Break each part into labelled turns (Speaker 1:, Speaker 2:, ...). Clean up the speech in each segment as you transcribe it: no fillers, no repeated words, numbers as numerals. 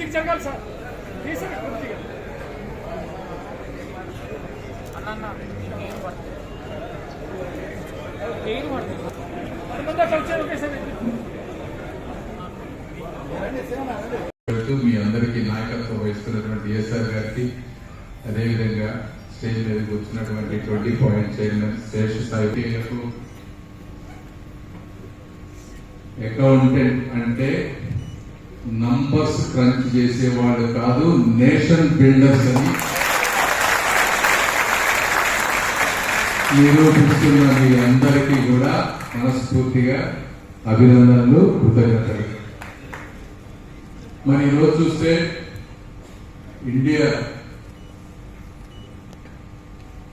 Speaker 1: మీరు జరగాలి సార్ తీసారు పూర్తిగా అన్న
Speaker 2: మీ అందరికీ నాయకత్వం వహిస్తున్నటువంటి డిఎస్ఆర్ గారికి, అదేవిధంగా స్టేజ్ మీదకి వచ్చినటువంటి 20 పాయింట్ చైర్మన్ శేష స్థాయిలకు, అకౌంటెంట్ అంటే నంబర్స్ క్రంచ్ చేసేవాడు కాదు, నేషన్ బిల్డర్స్ అని నిరూపిస్తున్న మీ అందరికీ కూడా మనస్ఫూర్తిగా అభినందనలు, కృతజ్ఞతలు. మరి ఈరోజు చూస్తే ఇండియా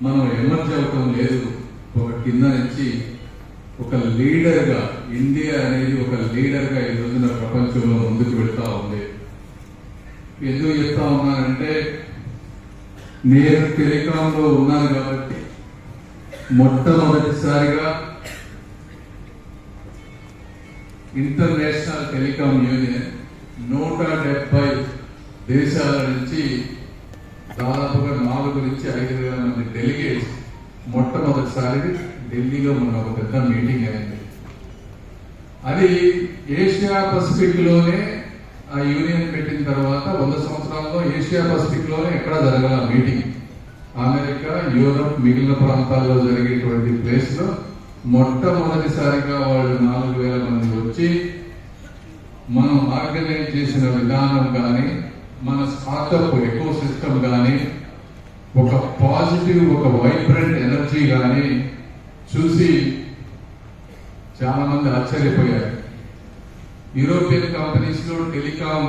Speaker 2: మనం ఎమర్జ్ అవటం లేదు, ఒక కింద నుంచి ఒక లీడర్గా, ఇండియా అనేది ఒక లీడర్గా ఈ రోజున ప్రపంచంలో ముందుకు వెళ్తా ఉంది. ఎందుకు చెప్తా ఉన్నానంటే, నేను టెలికాంలో ఉన్నాను కాబట్టి మొట్టమొదటిసారిగా ఇంటర్నేషనల్ టెలికాం యూనియన్ 170 దేశాల నుంచి దాదాపుగా 4 నుంచి 5,000 మంది డెలిగేట్స్ మొట్టమొదటిసారి ఢిల్లీలో మన ఒక పెద్ద మీటింగ్ అయింది. అది ఏషియా పసిఫిక్ లోనే ఆ యూనియన్ పెట్టిన తర్వాత 100 సంవత్సరాల్లో ఏషియా పసిఫిక్ లోనే ఎక్కడా జరగాల మీటింగ్. అమెరికా, యూరప్, మిగిలిన ప్రాంతాల్లో జరిగేటువంటి ప్లేస్ లో మొట్టమొదటిసారిగా వాళ్ళు 4,000 మంది వచ్చి మనం ఆర్గనైజ్ చేసిన విధానం కానీ, మన స్టార్టప్ ఎకో సిస్టమ్ కానీ, ఒక పాజిటివ్, ఒక వైబ్రెంట్ ఎనర్జీ కానీ చూసి చాలా మంది ఆశ్చర్యపోయారు. యూరోపియన్ కంపెనీస్ లో టెలికాం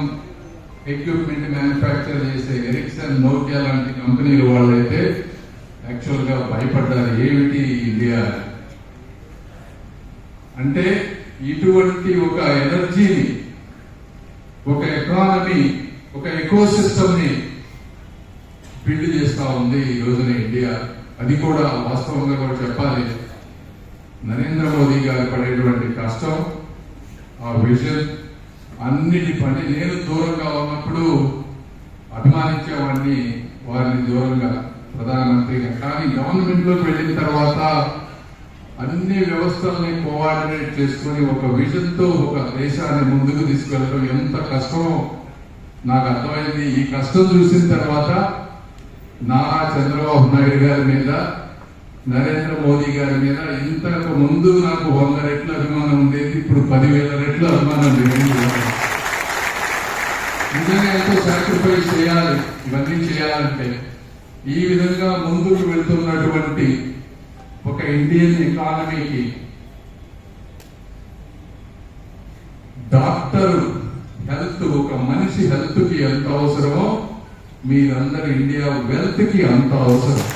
Speaker 2: ఎక్విప్మెంట్ మ్యానుఫ్యాక్చర్ చేసే ఎరిక్సన్, నోకియా లాంటి కంపెనీలు వాళ్ళైతే యాక్చువల్ గా భయపడ్డారు, ఏమిటి ఇండియా అంటే. ఇటువంటి ఒక ఎనర్జీని, ఒక ఎకానమీ, ఒక ఎకో సిస్టమ్ ని బిల్డ్ చేస్తా ఉంది ఈ రోజున ఇండియా. అది కూడా వాస్తవంగా కూడా చెప్పాలి, నరేంద్ర మోదీ గారు పడేటువంటి కష్టం, ఆ విజన్, అన్నిటి పని. నేను దూరంగా ఉన్నప్పుడు అభిమానించేవాడిని, వారిని దూరంగా ప్రధానమంత్రిగా. కానీ గవర్నమెంట్ లోకి వెళ్ళిన తర్వాత అన్ని వ్యవస్థల్ని కోఆర్డినేట్ చేసుకుని ఒక విజన్ తో ఒక దేశాన్ని ముందుకు తీసుకెళ్ళడం ఎంత కష్టమో నాకు అర్థమైంది. ఈ కష్టం చూసిన తర్వాత నారా చంద్రబాబు నాయుడు గారి మీద, నరేంద్ర మోదీ గారి మీద ఇంతకు ముందు నాకు 100 రెట్ల అభిమానం ఉండేది, ఇప్పుడు 10,000 రెట్ల అభిమానం లేదు. నిజంగా ఎంతో సాక్రిఫైస్ చేయాలి ఇవన్నీ చేయాలంటే. ఈ విధంగా ముందుకు వెళ్తున్నటువంటి ఒక ఇండియన్ ఎకానమీకి డాక్టర్ హెల్త్, ఒక మనిషి హెల్త్ కి ఎంత అవసరమో మీరందరూ ఇండియా వెల్త్ కి అంత అవసరం.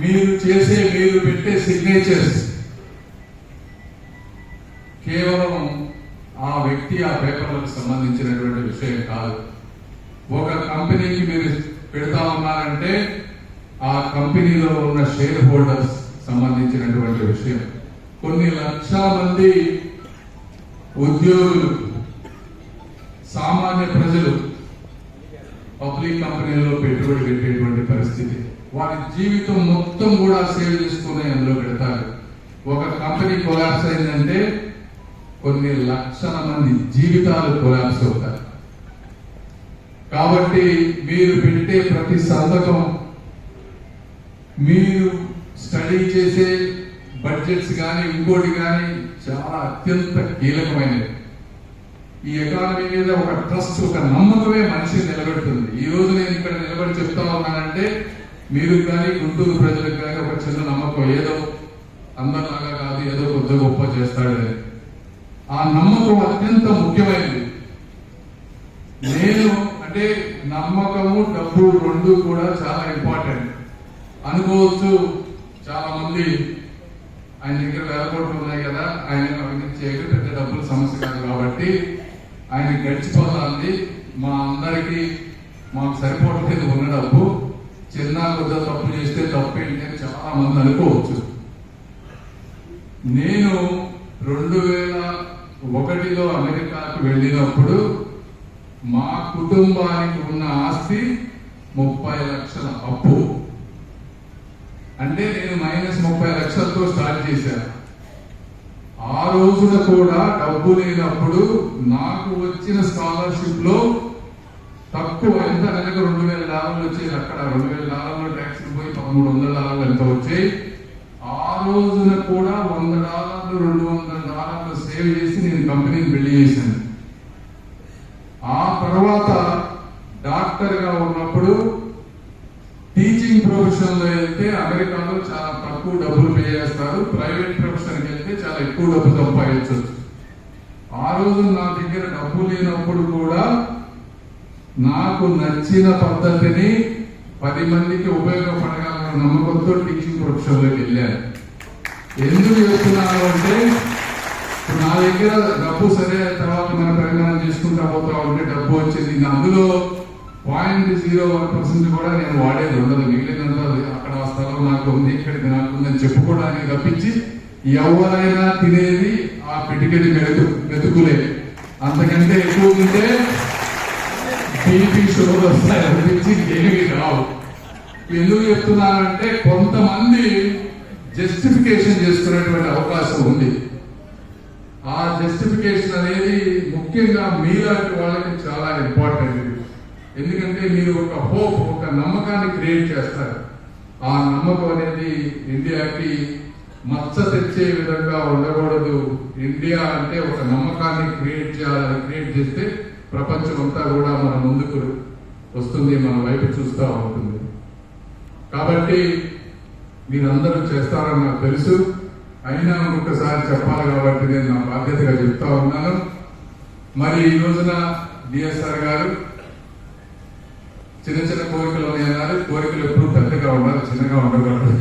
Speaker 2: మీరు పెట్టే సిగ్నేచర్స్ కేవలం ఆ వ్యక్తి, ఆ పేపర్లకు సంబంధించినటువంటి విషయం కాదు. ఒక కంపెనీకి మీరు పెడతా ఉన్నారంటే ఆ కంపెనీలో ఉన్న షేర్ హోల్డర్స్ సంబంధించినటువంటి విషయం. కొన్ని లక్షల మంది ఉద్యోగులు, సామాన్య ప్రజలు పబ్లిక్ కంపెనీల్లో పెట్టుబడి పెట్టేటువంటి పరిస్థితి. వారి జీవితం మొత్తం కూడా సేవ్ చేసుకునే అందులో పెడతారు. ఒక కంపెనీ కొలాప్స్ అయిందంటే కొన్ని లక్షల మంది జీవితాలు కొలాప్స్ అవుతారు. కాబట్టి మీరు పెట్టే ప్రతి సంతకం, మీరు స్టడీ చేసే బడ్జెట్స్ కానీ ఇంకోటి కానీ చాలా అత్యంత కీలకమైనది. ఈ ఎకానమీ మీద ఒక ట్రస్ట్, ఒక నమ్మకమే మనిషిని నిలబెడుతుంది. ఈ రోజు నేను ఇక్కడ నిలబడి చెప్తా ఉన్నానంటే మీరు కానీ గుంటూరు ప్రజలకు కానీ ఒక చిన్న నమ్మకం, ఏదో అందరిలాగా కాదు, ఏదో కొద్ది గొప్ప చేస్తాడని. ఆ నమ్మకం అత్యంత ముఖ్యమైనది. నేను అంటే నమ్మకము, డబ్బు రెండు కూడా చాలా ఇంపార్టెంట్ అనుకోవచ్చు. చాలా మంది ఆయన దగ్గర 1,000 కోట్లు ఉన్నాయి కదా, ఆయన అవినీతి చేయడం పెద్ద డబ్బుల సమస్య కాదు కాబట్టి ఆయన గడిచిపోతుంది, మా అందరికీ మాకు సరిపోవట్లేదు ఉన్న డబ్బు, చిన్న కొద్దిగా తప్పు చేస్తే తప్పు ఏంటి అని చాలా మంది అనుకోవచ్చు. నేను ఒకటిలో అమెరికాకు వెళ్ళినప్పుడు మా కుటుంబానికి ఉన్న ఆస్తి 30 లక్షల అప్పు. అంటే నేను -30 లక్షలతో స్టార్ట్ చేశాను. ఆ రోజున కూడా డబ్బు లేనప్పుడు నాకు వచ్చిన స్కాలర్షిప్ లో తక్కువ ఎంత నెలకు $2,000 వచ్చేది. అక్కడ $2,000 ట్యాక్స్ పోయి $1,300 ఎంత వచ్చాయి. ఆ రోజున కూడా $100 $200 సేవ్ చేసి నేను కంపెనీని బిల్డ్ చేశాను. ఆ తర్వాత డాక్టర్ గా ఉన్నప్పుడు టీచింగ్ ప్రొఫెషన్ లో వెళ్తే అమెరికాలో చాలా తక్కువ డబ్బులు పే చేస్తారు. ప్రైవేట్ ప్రొఫెషన్కి వెళ్తే చాలా ఎక్కువ డబ్బు సంపాదించవచ్చు. ఆ రోజు నా దగ్గర డబ్బు లేనప్పుడు కూడా నాకు నచ్చిన పద్ధతిని 10 మందికి ఉపయోగపడగలన్న నమ్మకంతో టీచింగ్ ప్రొఫెషన్ లోకి వెళ్ళాను. ఎందుకు చెప్తున్నాను అంటే నా దగ్గర డబ్బు సరే తర్వాత మన ప్రయాణం చేసుకుంటా పోతా ఉంటే డబ్బు వచ్చింది. అందులో 0.01% కూడా నేను వాడేది ఉండదు. మిగిలినంత అక్కడ ఆ స్థలం నాకు ఉంది, ఇక్కడికి నాకు ఉందని చెప్పుకోవడానికి తప్పించి ఎవరైనా తినేది ఆ పిటికెడి మెతుకులే. అంతకంటే ఎక్కువ ఉంటే బీపీ షుగర్ వస్తాయి అనిపించి ఏమి రావు. ఎందుకు చెప్తున్నానంటే కొంతమంది జస్టిఫికేషన్ చేసుకునేటువంటి అవకాశం ఉంది. ఆ జస్టిఫికేషన్ అనేది ముఖ్యంగా మీలాంటి వాళ్ళకి చాలా ఇంపార్టెంట్. ఎందుకంటే మీరు ఒక హోప్, ఒక నమ్మకాన్ని క్రియేట్ చేస్తారు. ఆ నమ్మకం అనేది ఇండియాకి మచ్చ తెచ్చే విధంగా ఉండకూడదు. ఇండియా అంటే ఒక నమ్మకాన్ని క్రియేట్ చేయాలని క్రియేట్ చేస్తే ప్రపంచం అంతా కూడా మన ముందుకు వస్తుంది, మన వైపు చూస్తూ ఉంటుంది. కాబట్టి మీరందరూ చేస్తారని నాకు తెలుసు. అయినా ఇంకొకసారి చెప్పాలి కాబట్టి నేను నా బాధ్యతగా చెప్తా ఉన్నాను. మరి ఈ రోజున డిఎస్ఆర్ గారు చిన్న చిన్న కోరికలు ఉన్నాయన్నారు. కోరికలు ఎప్పుడు పెద్దగా ఉండాలి, చిన్నగా ఉండకూడదు.